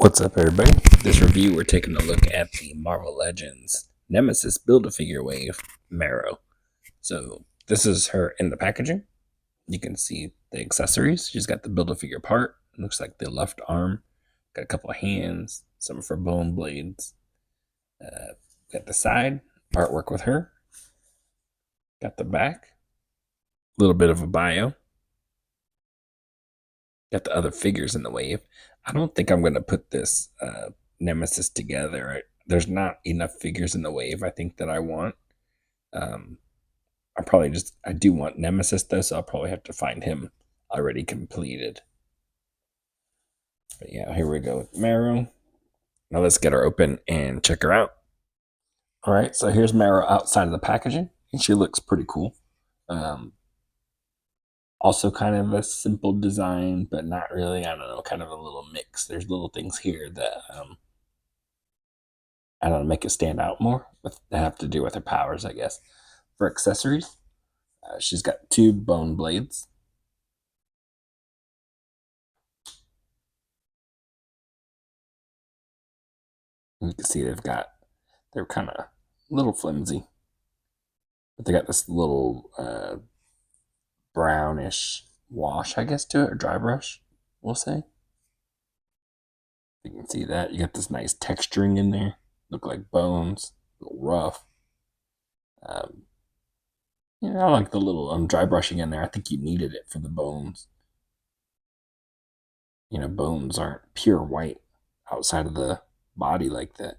What's up, everybody? This review, we're taking a look at the Marvel Legends Nemesis Build-A-Figure Wave Marrow. So this is her in the packaging. You can see the accessories. She's got the Build-A-Figure part. It looks like the left arm. Got a couple of hands, some of her bone blades. Got the side artwork with her. Got the back. A little bit of a bio. Got the other figures in the wave. I don't think I'm going to put this Nemesis together. There's not enough figures in the wave I think that I want. I do want Nemesis though, so I'll probably have to find him already completed. But yeah, here we go with Marrow. Now let's get her open and check her out. All right, so here's Marrow outside of the packaging, and she looks pretty cool. Also kind of a simple design, but not really, I don't know, kind of a little mix. There's little things here that I don't know, make it stand out more, but they have to do with her powers, I guess. For accessories, she's got two bone blades. You can see they're kind of a little flimsy, but they got this little brownish wash, I guess, to it, or dry brush, we'll say. You can see that. You got this nice texturing in there. Look like bones, a little rough. I like the little dry brushing in there. I think you needed it for the bones. Bones aren't pure white outside of the body like that.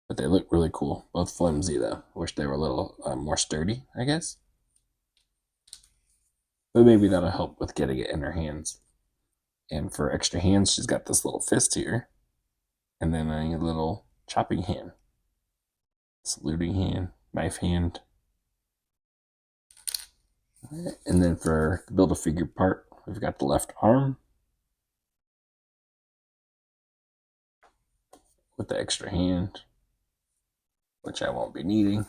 But they look really cool. Both flimsy, though. I wish they were a little more sturdy, I guess. But maybe that'll help with getting it in her hands. And for extra hands, she's got this little fist here. And then a little chopping hand. Saluting hand. Knife hand. And then for the Build-A-Figure part, we've got the left arm. With the extra hand. Which I won't be needing.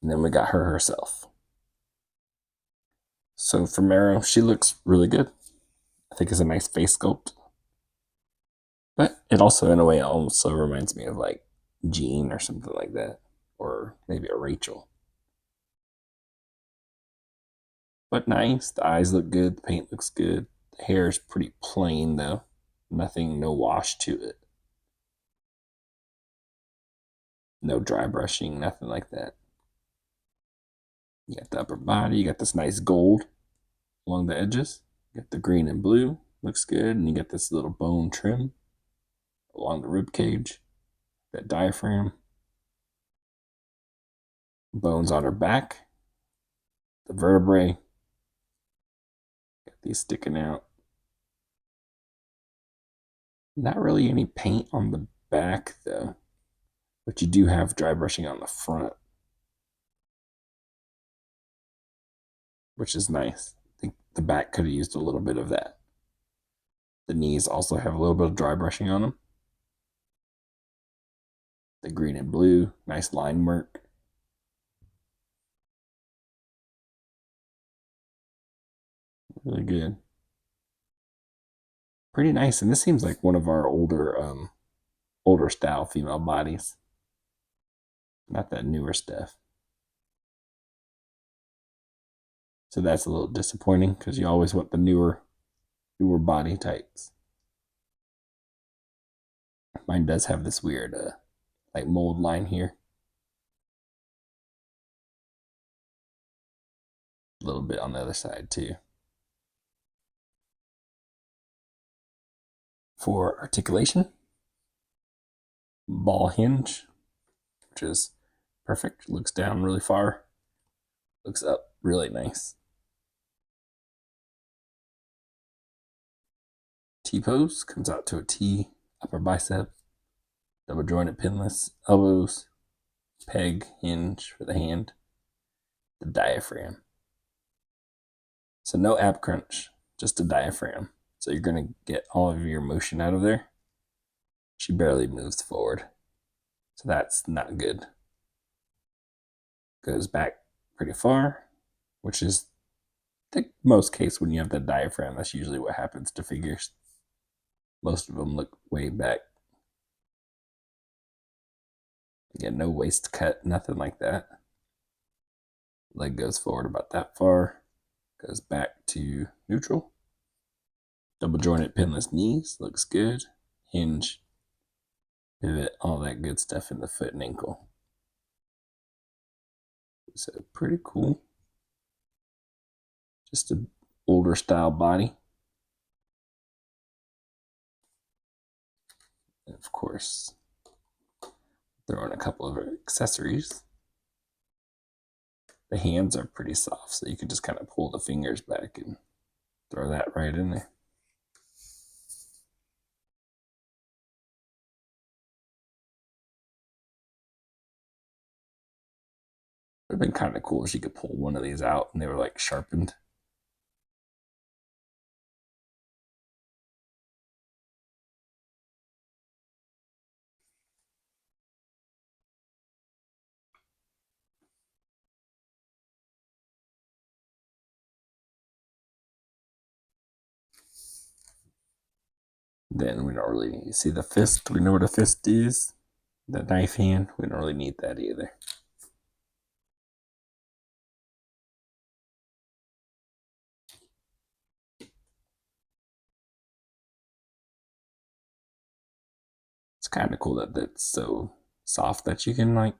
And then we got her herself. So for Marrow, she looks really good. I think it's a nice face sculpt. But it also, in a way, also reminds me of like Jean or something like that. Or maybe a Rachel. But nice. The eyes look good. The paint looks good. The hair is pretty plain, though. No wash to it. No dry brushing, nothing like that. You got the upper body. You got this nice gold along the edges. You got the green and blue. Looks good. And you got this little bone trim along the rib cage. That diaphragm. Bones on her back. The vertebrae. Got these sticking out. Not really any paint on the back, though. But you do have dry brushing on the front. Which is nice. I think the back could have used a little bit of that. The knees also have a little bit of dry brushing on them. The green and blue, nice line work. Really good. Pretty nice, and this seems like one of our older style female bodies. Not that newer stuff. So that's a little disappointing because you always want the newer body types. Mine does have this weird like mold line here. A little bit on the other side too. For articulation, ball hinge, which is perfect. Looks down really far. Looks up really nice. T-pose comes out to a T, upper bicep, double jointed pinless elbows, peg hinge for the hand, the diaphragm. So no ab crunch, just a diaphragm. So you're going to get all of your motion out of there. She barely moves forward. So that's not good. Goes back pretty far, which is think most case when you have the diaphragm, that's usually what happens to figures. Most of them look way back. Again, no waist cut, nothing like that. Leg goes forward about that far, goes back to neutral. Double jointed pinless knees, looks good. Hinge, pivot, all that good stuff in the foot and ankle. So pretty cool. Just an older style body. And of course, throw in a couple of accessories. The hands are pretty soft, so you can just kind of pull the fingers back and throw that right in there. It would have been kind of cool if you could pull one of these out and they were like sharpened. Then we don't really need to see the fist. We know what a fist is. The knife hand, we don't really need that either. It's kind of cool that that's so soft that you can like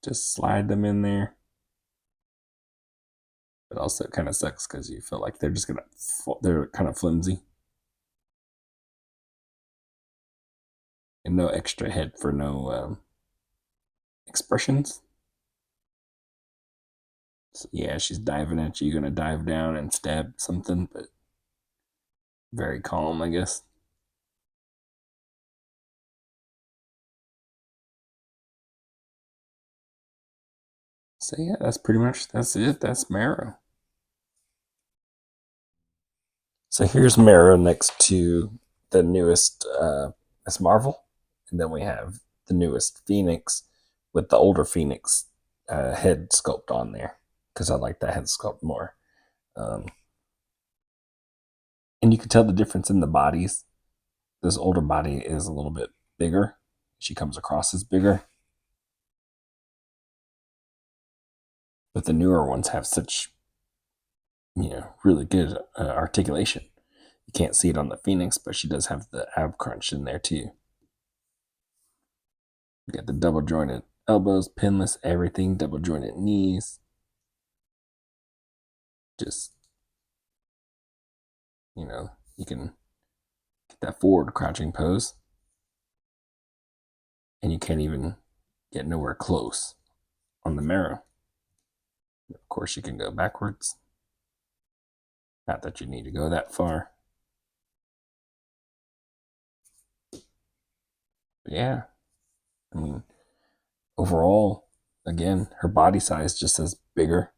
just slide them in there. But also it kind of sucks because you feel like they're just gonna, they're kind of flimsy. And no extra head for no expressions. So yeah, she's diving at you. You're gonna dive down and stab something, but very calm, I guess. So yeah, that's it. That's Marrow. So here's Marrow next to the newest Miss Marvel, and then we have the newest Phoenix with the older Phoenix head sculpt on there because I like that head sculpt more. Um, and you can tell the difference in the bodies. This older body is a little bit bigger. She comes across as bigger, but the newer ones have such, really good articulation. You can't see it on the Phoenix, but she does have the ab crunch in there too. You got the double jointed elbows, pinless, everything, double jointed knees. Just, you can get that forward crouching pose, and you can't even get nowhere close on the Marrow. Of course, you can go backwards. Not that you need to go that far. But yeah, I mean, overall, again, her body size just says bigger.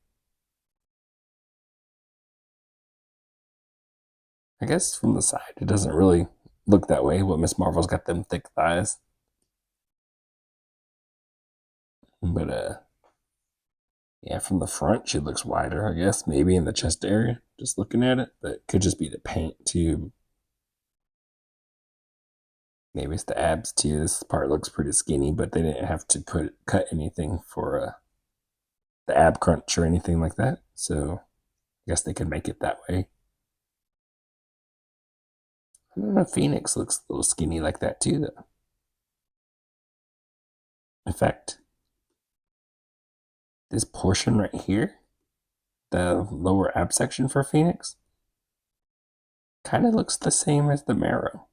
I guess from the side, it doesn't really look that way. But Miss Marvel's got them thick thighs. But yeah, from the front, she looks wider, I guess, maybe in the chest area, just looking at it. But it could just be the paint, too. Maybe it's the abs, too. This part looks pretty skinny, but they didn't have to cut anything for the ab crunch or anything like that. So I guess they could make it that way. I don't know, Phoenix looks a little skinny like that, too, though. In fact, this portion right here, the lower ab section for Phoenix, kind of looks the same as the Marrow.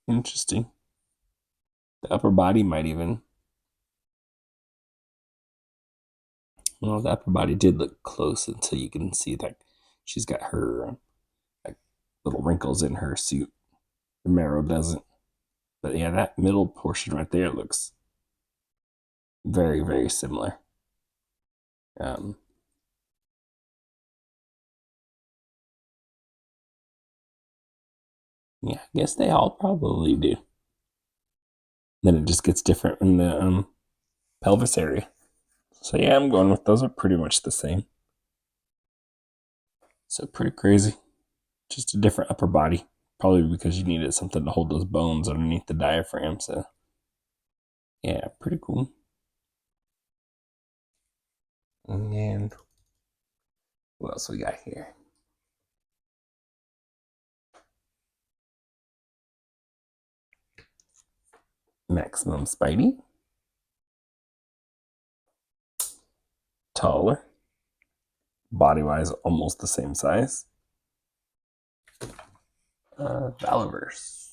Interesting. The upper body might even. Well, the upper body did look close until you can see that she's got her like little wrinkles in her suit. The Marrow doesn't. But yeah, that middle portion right there looks very, very similar. Um, yeah, I guess they all probably do. Then it just gets different in the pelvis area. So yeah, I'm going with those are pretty much the same. So pretty crazy. Just a different upper body. Probably because you needed something to hold those bones underneath the diaphragm. So yeah, pretty cool. And what else we got here? Maximum Spidey. Taller. Body wise, almost the same size. Valiverse.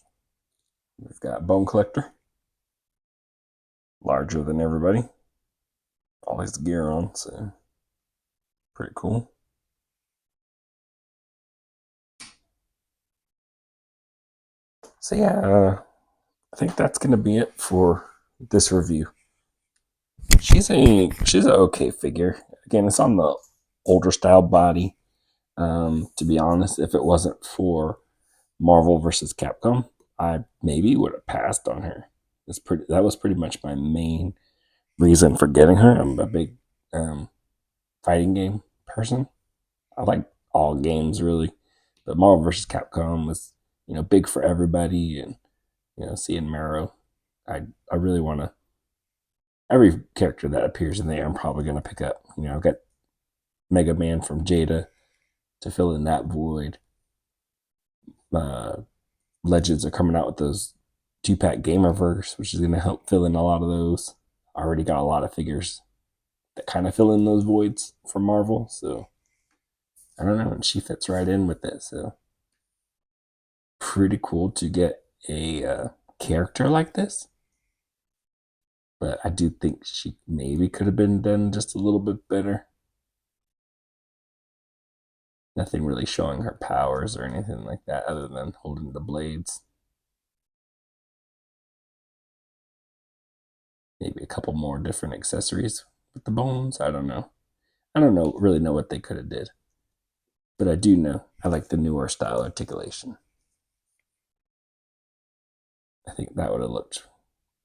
We've got Bone Collector. Larger than everybody. All his gear on, so pretty cool. So yeah, I think that's gonna be it for this review. She's an okay figure. Again, it's on the older style body. To be honest, if it wasn't for Marvel versus Capcom, I maybe would have passed on her. That was pretty much my main reason for getting her. I'm a big fighting game person. I like all games really, but Marvel versus Capcom was big for everybody, and seeing Marrow, I really want to. Every character that appears in there, I'm probably going to pick up. I've got Mega Man from Jada to fill in that void. Uh, Legends are coming out with those 2-pack Gamerverse, which is going to help fill in a lot of those. I already got a lot of figures that kind of fill in those voids from Marvel, so I don't know, and she fits right in with it. So pretty cool to get a character like this. But I do think she maybe could have been done just a little bit better. Nothing really showing her powers or anything like that other than holding the blades. Maybe a couple more different accessories with the bones. I don't know. I don't really know what they could have did. But I do know I like the newer style articulation. I think that would have looked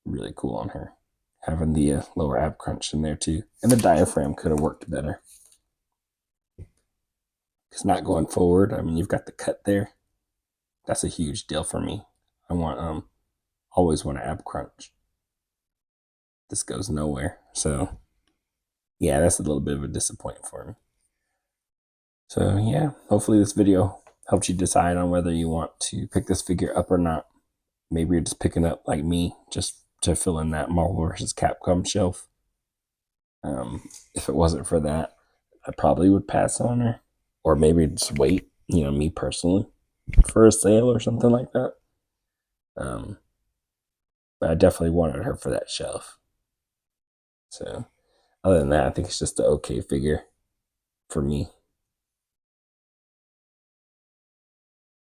really cool on her. Having the lower ab crunch in there too. And the diaphragm could have worked better. Because not going forward, I mean, you've got the cut there. That's a huge deal for me. I want always want an ab crunch. This goes nowhere. So yeah, that's a little bit of a disappointment for me. So yeah, hopefully this video helped you decide on whether you want to pick this figure up or not. Maybe you're just picking up like me, just to fill in that Marvel vs. Capcom shelf. If it wasn't for that, I probably would pass on her, or maybe just wait. Me personally, for a sale or something like that. But I definitely wanted her for that shelf. So other than that, I think it's just an okay figure for me.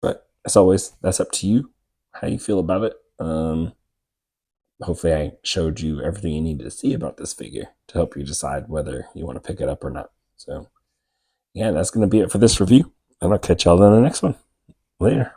But as always, that's up to you how you feel about it. Hopefully I showed you everything you needed to see about this figure to help you decide whether you want to pick it up or not. So yeah, that's going to be it for this review. And I'll catch y'all in the next one. Later.